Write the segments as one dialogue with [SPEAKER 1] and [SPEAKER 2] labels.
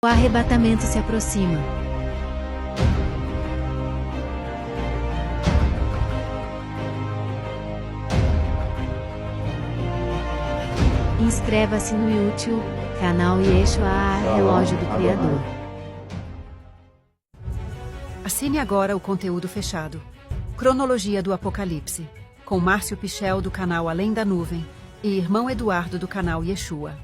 [SPEAKER 1] O arrebatamento se aproxima. Inscreva-se no YouTube, canal Yeshua, Relógio do Criador.
[SPEAKER 2] Assine agora o conteúdo fechado. Cronologia do Apocalipse, com Márcio Pichel do canal Além da Nuvem e Irmão Eduardo do canal Yeshua.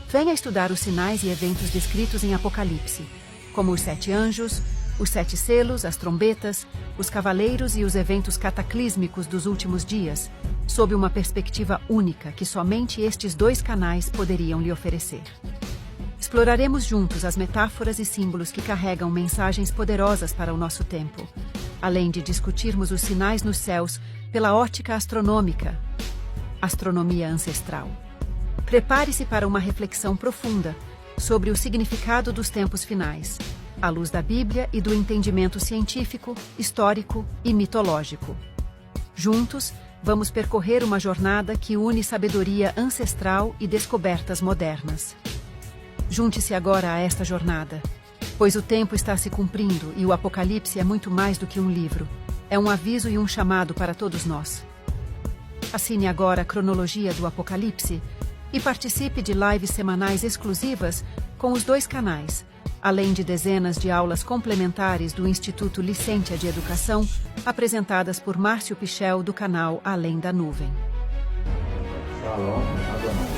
[SPEAKER 2] Venha estudar os sinais e eventos descritos em Apocalipse, como os 7 anjos, os 7 selos, as trombetas, os cavaleiros e os eventos cataclísmicos dos últimos dias, sob uma perspectiva única que somente estes 2 canais poderiam lhe oferecer. Exploraremos juntos as metáforas e símbolos que carregam mensagens poderosas para o nosso tempo, além de discutirmos os sinais nos céus pela ótica astronômica, astronomia ancestral. Prepare-se para uma reflexão profunda sobre o significado dos tempos finais, à luz da Bíblia e do entendimento científico, histórico e mitológico. Juntos, vamos percorrer uma jornada que une sabedoria ancestral e descobertas modernas. Junte-se agora a esta jornada, pois o tempo está se cumprindo e o Apocalipse é muito mais do que um livro. É um aviso e um chamado para todos nós. Assine agora a cronologia do Apocalipse e participe de lives semanais exclusivas com os 2 canais, além de dezenas de aulas complementares do Instituto Licentia de Educação, apresentadas por Márcio Pichel do canal Além da Nuvem.
[SPEAKER 3] Shalom, Adonai.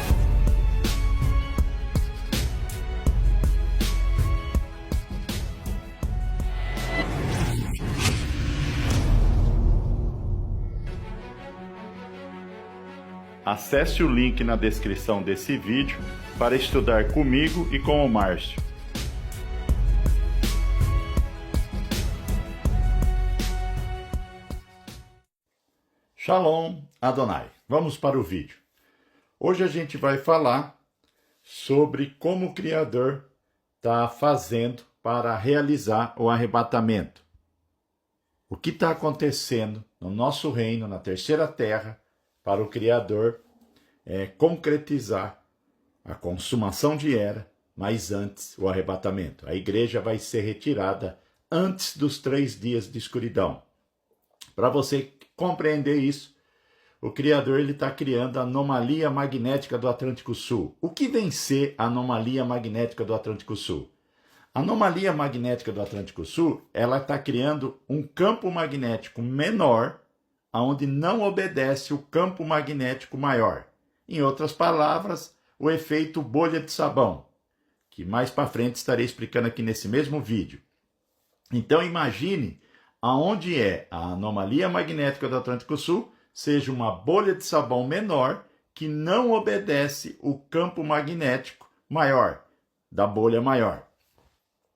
[SPEAKER 3] Acesse o link na descrição desse vídeo para estudar comigo e com o Márcio. Shalom, Adonai. Vamos para o vídeo. Hoje a gente vai falar sobre como o Criador está fazendo para realizar o arrebatamento. O que está acontecendo no nosso reino, na terceira terra, para o Criador concretizar a consumação de era, mas antes o arrebatamento. A igreja vai ser retirada antes dos 3 dias de escuridão. Para você compreender isso, o Criador está criando a anomalia magnética do Atlântico Sul. O que vem ser a anomalia magnética do Atlântico Sul? A anomalia magnética do Atlântico Sul, ela está criando um campo magnético menor, onde não obedece o campo magnético maior. Em outras palavras, o efeito bolha de sabão, que mais para frente estarei explicando aqui nesse mesmo vídeo. Então imagine aonde a anomalia magnética do Atlântico Sul seja uma bolha de sabão menor que não obedece o campo magnético maior, da bolha maior.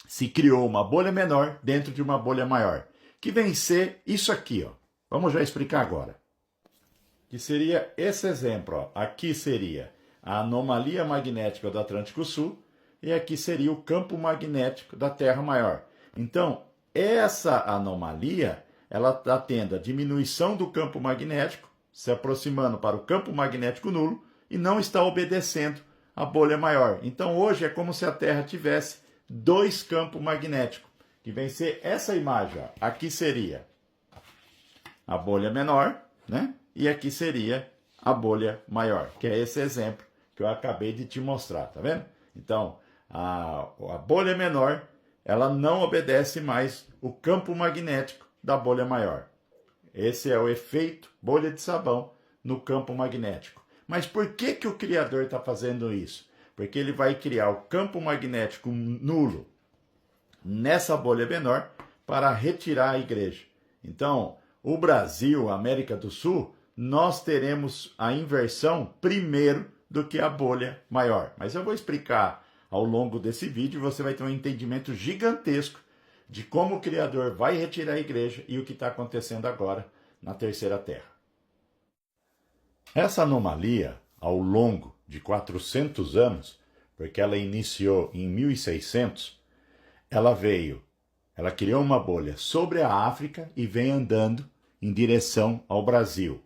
[SPEAKER 3] Se criou uma bolha menor dentro de uma bolha maior, que vem ser isso aqui, ó. Vamos já explicar agora. Que seria esse exemplo, ó. Aqui seria a anomalia magnética do Atlântico Sul e aqui seria o campo magnético da Terra maior. Então, essa anomalia, ela está tendo a diminuição do campo magnético, se aproximando para o campo magnético nulo e não está obedecendo a bolha maior. Então, hoje é como se a Terra tivesse 2 campos magnéticos, que vem ser essa imagem, ó. Aqui seria a bolha menor, né? E aqui seria a bolha maior, que é esse exemplo que eu acabei de te mostrar, tá vendo? Então, a bolha menor, ela não obedece mais o campo magnético da bolha maior. Esse é o efeito bolha de sabão no campo magnético. Mas por que o Criador está fazendo isso? Porque ele vai criar o campo magnético nulo nessa bolha menor para retirar a igreja. Então, o Brasil, a América do Sul, nós teremos a inversão primeiro do que a bolha maior. Mas eu vou explicar ao longo desse vídeo e você vai ter um entendimento gigantesco de como o Criador vai retirar a igreja e o que está acontecendo agora na terceira terra. Essa anomalia, ao longo de 400 anos, porque ela iniciou em 1600, ela criou uma bolha sobre a África e vem andando em direção ao Brasil,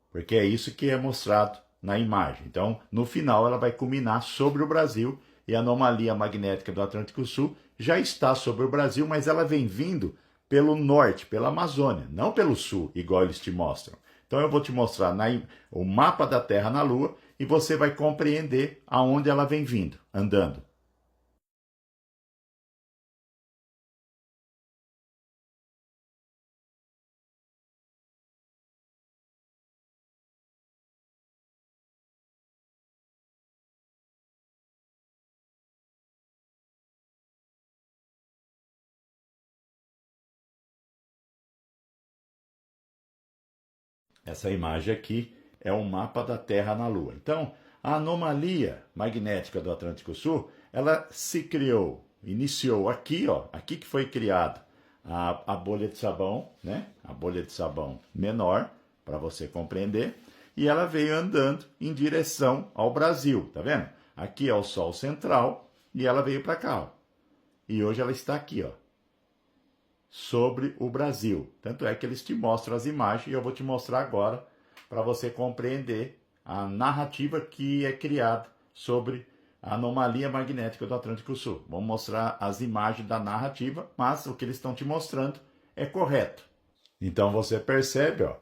[SPEAKER 3] porque é isso que é mostrado na imagem. Então, no final, ela vai culminar sobre o Brasil e a anomalia magnética do Atlântico Sul já está sobre o Brasil, mas ela vem vindo pelo norte, pela Amazônia, não pelo sul, igual eles te mostram. Então eu vou te mostrar o mapa da Terra na Lua e você vai compreender aonde ela vem vindo, andando. Essa imagem aqui é um mapa da Terra na Lua. Então, a anomalia magnética do Atlântico Sul, ela se criou, iniciou aqui, ó, aqui que foi criada a bolha de sabão, né? A bolha de sabão menor, para você compreender, e ela veio andando em direção ao Brasil, tá vendo? Aqui é o Sol central e ela veio para cá, ó. E hoje ela está aqui, ó, sobre o Brasil. Tanto é que eles te mostram as imagens e eu vou te mostrar agora para você compreender a narrativa que é criada sobre a anomalia magnética do Atlântico Sul. Vamos mostrar as imagens da narrativa, mas o que eles estão te mostrando é correto. Então você percebe, ó,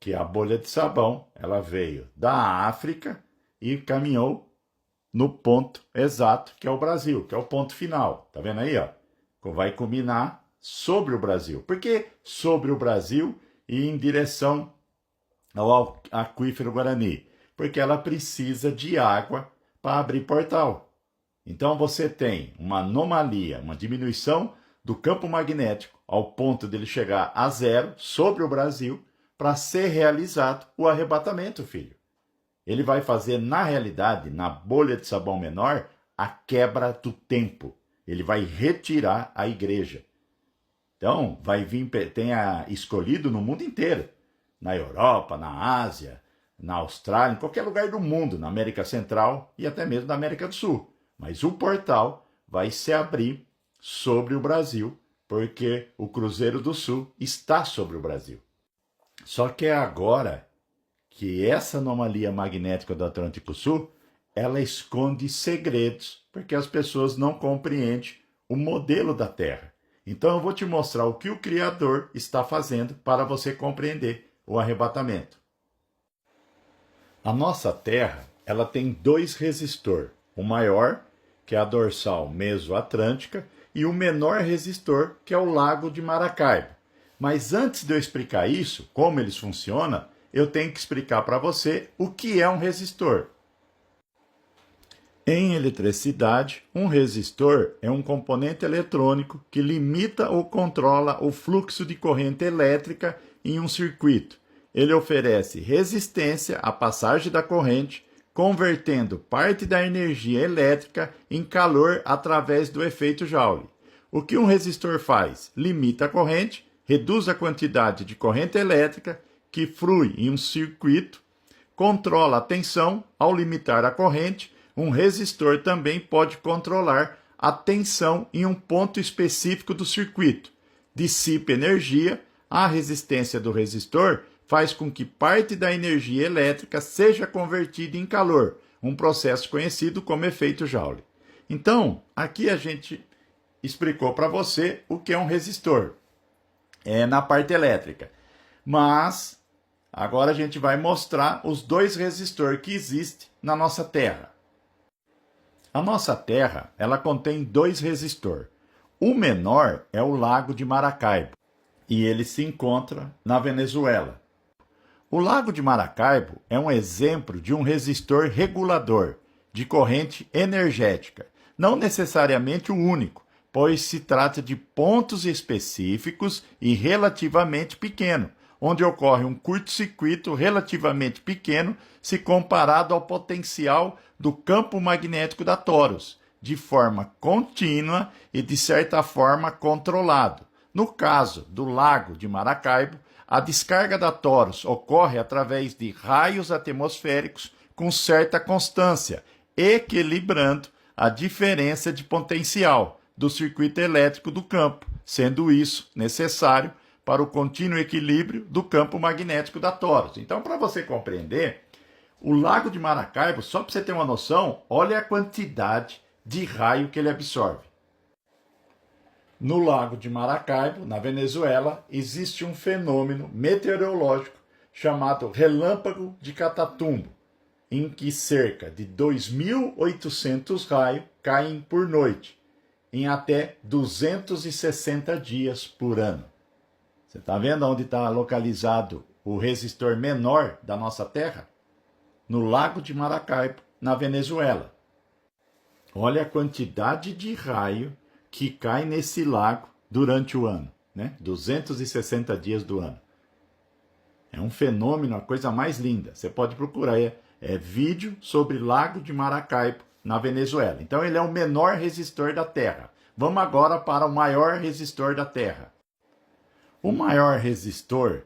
[SPEAKER 3] que a bolha de sabão ela veio da África e caminhou no ponto exato, que é o Brasil, que é o ponto final. Tá vendo aí, ó? Vai culminar sobre o Brasil. Por que sobre o Brasil e em direção ao aquífero Guarani? Porque ela precisa de água para abrir portal. Então você tem uma anomalia, uma diminuição do campo magnético ao ponto dele chegar a zero sobre o Brasil para ser realizado o arrebatamento, filho. Ele vai fazer, na realidade, na bolha de sabão menor, a quebra do tempo. Ele vai retirar a igreja. Então, vai vir, tenha escolhido no mundo inteiro, na Europa, na Ásia, na Austrália, em qualquer lugar do mundo, na América Central e até mesmo na América do Sul. Mas o portal vai se abrir sobre o Brasil, porque o Cruzeiro do Sul está sobre o Brasil. Só que é agora que essa anomalia magnética do Atlântico Sul, ela esconde segredos, porque as pessoas não compreendem o modelo da Terra. Então eu vou te mostrar o que o Criador está fazendo para você compreender o arrebatamento. A nossa Terra, ela tem dois resistores. O maior, que é a dorsal mesoatlântica, e o menor resistor, que é o Lago de Maracaibo. Mas antes de eu explicar isso, como eles funcionam, eu tenho que explicar para você o que é um resistor. Em eletricidade, um resistor é um componente eletrônico que limita ou controla o fluxo de corrente elétrica em um circuito. Ele oferece resistência à passagem da corrente, convertendo parte da energia elétrica em calor através do efeito Joule. O que um resistor faz? Limita a corrente, reduz a quantidade de corrente elétrica que flui em um circuito, controla a tensão. Ao limitar a corrente, um resistor também pode controlar a tensão em um ponto específico do circuito. Dissipa energia. A resistência do resistor faz com que parte da energia elétrica seja convertida em calor, um processo conhecido como efeito Joule. Então, aqui a gente explicou para você o que é um resistor. É na parte elétrica. Mas agora a gente vai mostrar os dois resistores que existem na nossa Terra. A nossa Terra, ela contém dois resistores. O menor é o Lago de Maracaibo e ele se encontra na Venezuela. O Lago de Maracaibo é um exemplo de um resistor regulador de corrente energética, não necessariamente o único, pois se trata de pontos específicos e relativamente pequeno, onde ocorre um curto-circuito relativamente pequeno se comparado ao potencial do campo magnético da Torus, de forma contínua e, de certa forma, controlado. No caso do Lago de Maracaibo, a descarga da Torus ocorre através de raios atmosféricos com certa constância, equilibrando a diferença de potencial do circuito elétrico do campo, sendo isso necessário para o contínuo equilíbrio do campo magnético da Torus. Então, para você compreender, o Lago de Maracaibo, só para você ter uma noção, olha a quantidade de raio que ele absorve. No Lago de Maracaibo, na Venezuela, existe um fenômeno meteorológico chamado Relâmpago de Catatumbo, em que cerca de 2.800 raios caem por noite, em até 260 dias por ano. Você está vendo onde está localizado o resistor menor da nossa Terra? No Lago de Maracaibo, na Venezuela. Olha a quantidade de raio que cai nesse lago durante o ano, né? 260 dias do ano. É um fenômeno, a coisa mais linda. Você pode procurar, vídeo sobre Lago de Maracaibo, na Venezuela. Então ele é o menor resistor da Terra. Vamos agora para o maior resistor da Terra. O maior resistor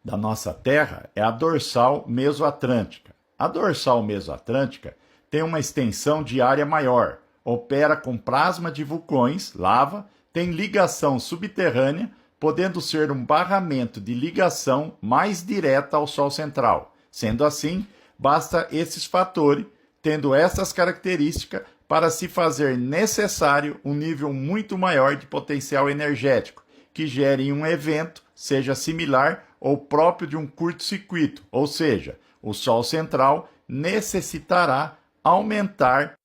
[SPEAKER 3] da nossa Terra é a dorsal mesoatlântica. A dorsal mesoatlântica tem uma extensão de área maior, opera com plasma de vulcões, lava, tem ligação subterrânea, podendo ser um barramento de ligação mais direta ao Sol central. Sendo assim, basta esses fatores, tendo essas características, para se fazer necessário um nível muito maior de potencial energético, que gere um evento, seja similar ou próprio de um curto-circuito, ou seja, o Sol central necessitará aumentar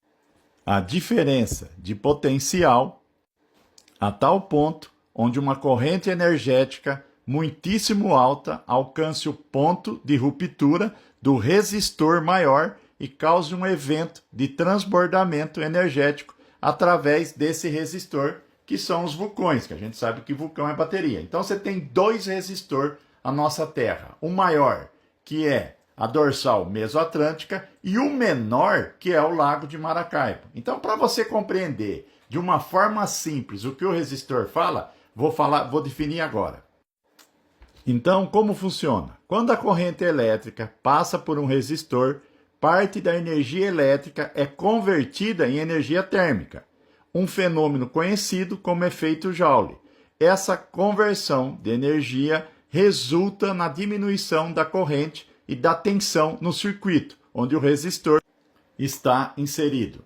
[SPEAKER 3] a diferença de potencial a tal ponto onde uma corrente energética muitíssimo alta alcance o ponto de ruptura do resistor maior e cause um evento de transbordamento energético através desse resistor, que são os vulcões, que a gente sabe que vulcão é bateria. Então você tem dois resistores na nossa Terra. O maior, que é a dorsal mesoatlântica, e o menor, que é o Lago de Maracaibo. Então, para você compreender de uma forma simples o que o resistor fala, vou definir agora. Então, como funciona? Quando a corrente elétrica passa por um resistor, parte da energia elétrica é convertida em energia térmica, um fenômeno conhecido como efeito Joule. Essa conversão de energia resulta na diminuição da corrente e da tensão no circuito, onde o resistor está inserido.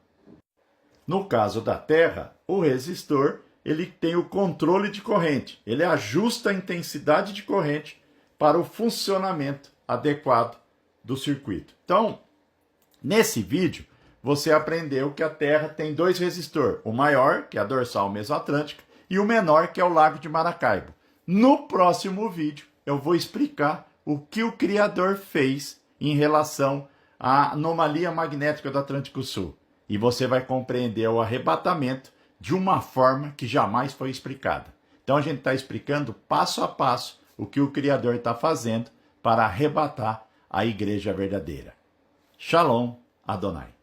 [SPEAKER 3] No caso da Terra, o resistor ele tem o controle de corrente, ele ajusta a intensidade de corrente para o funcionamento adequado do circuito. Então, nesse vídeo, você aprendeu que a Terra tem dois resistores, o maior, que é a dorsal mesoatlântica, e o menor, que é o Lago de Maracaibo. No próximo vídeo, eu vou explicar o que o Criador fez em relação à anomalia magnética do Atlântico Sul. E você vai compreender o arrebatamento de uma forma que jamais foi explicada. Então a gente está explicando passo a passo o que o Criador está fazendo para arrebatar a igreja verdadeira. Shalom Adonai.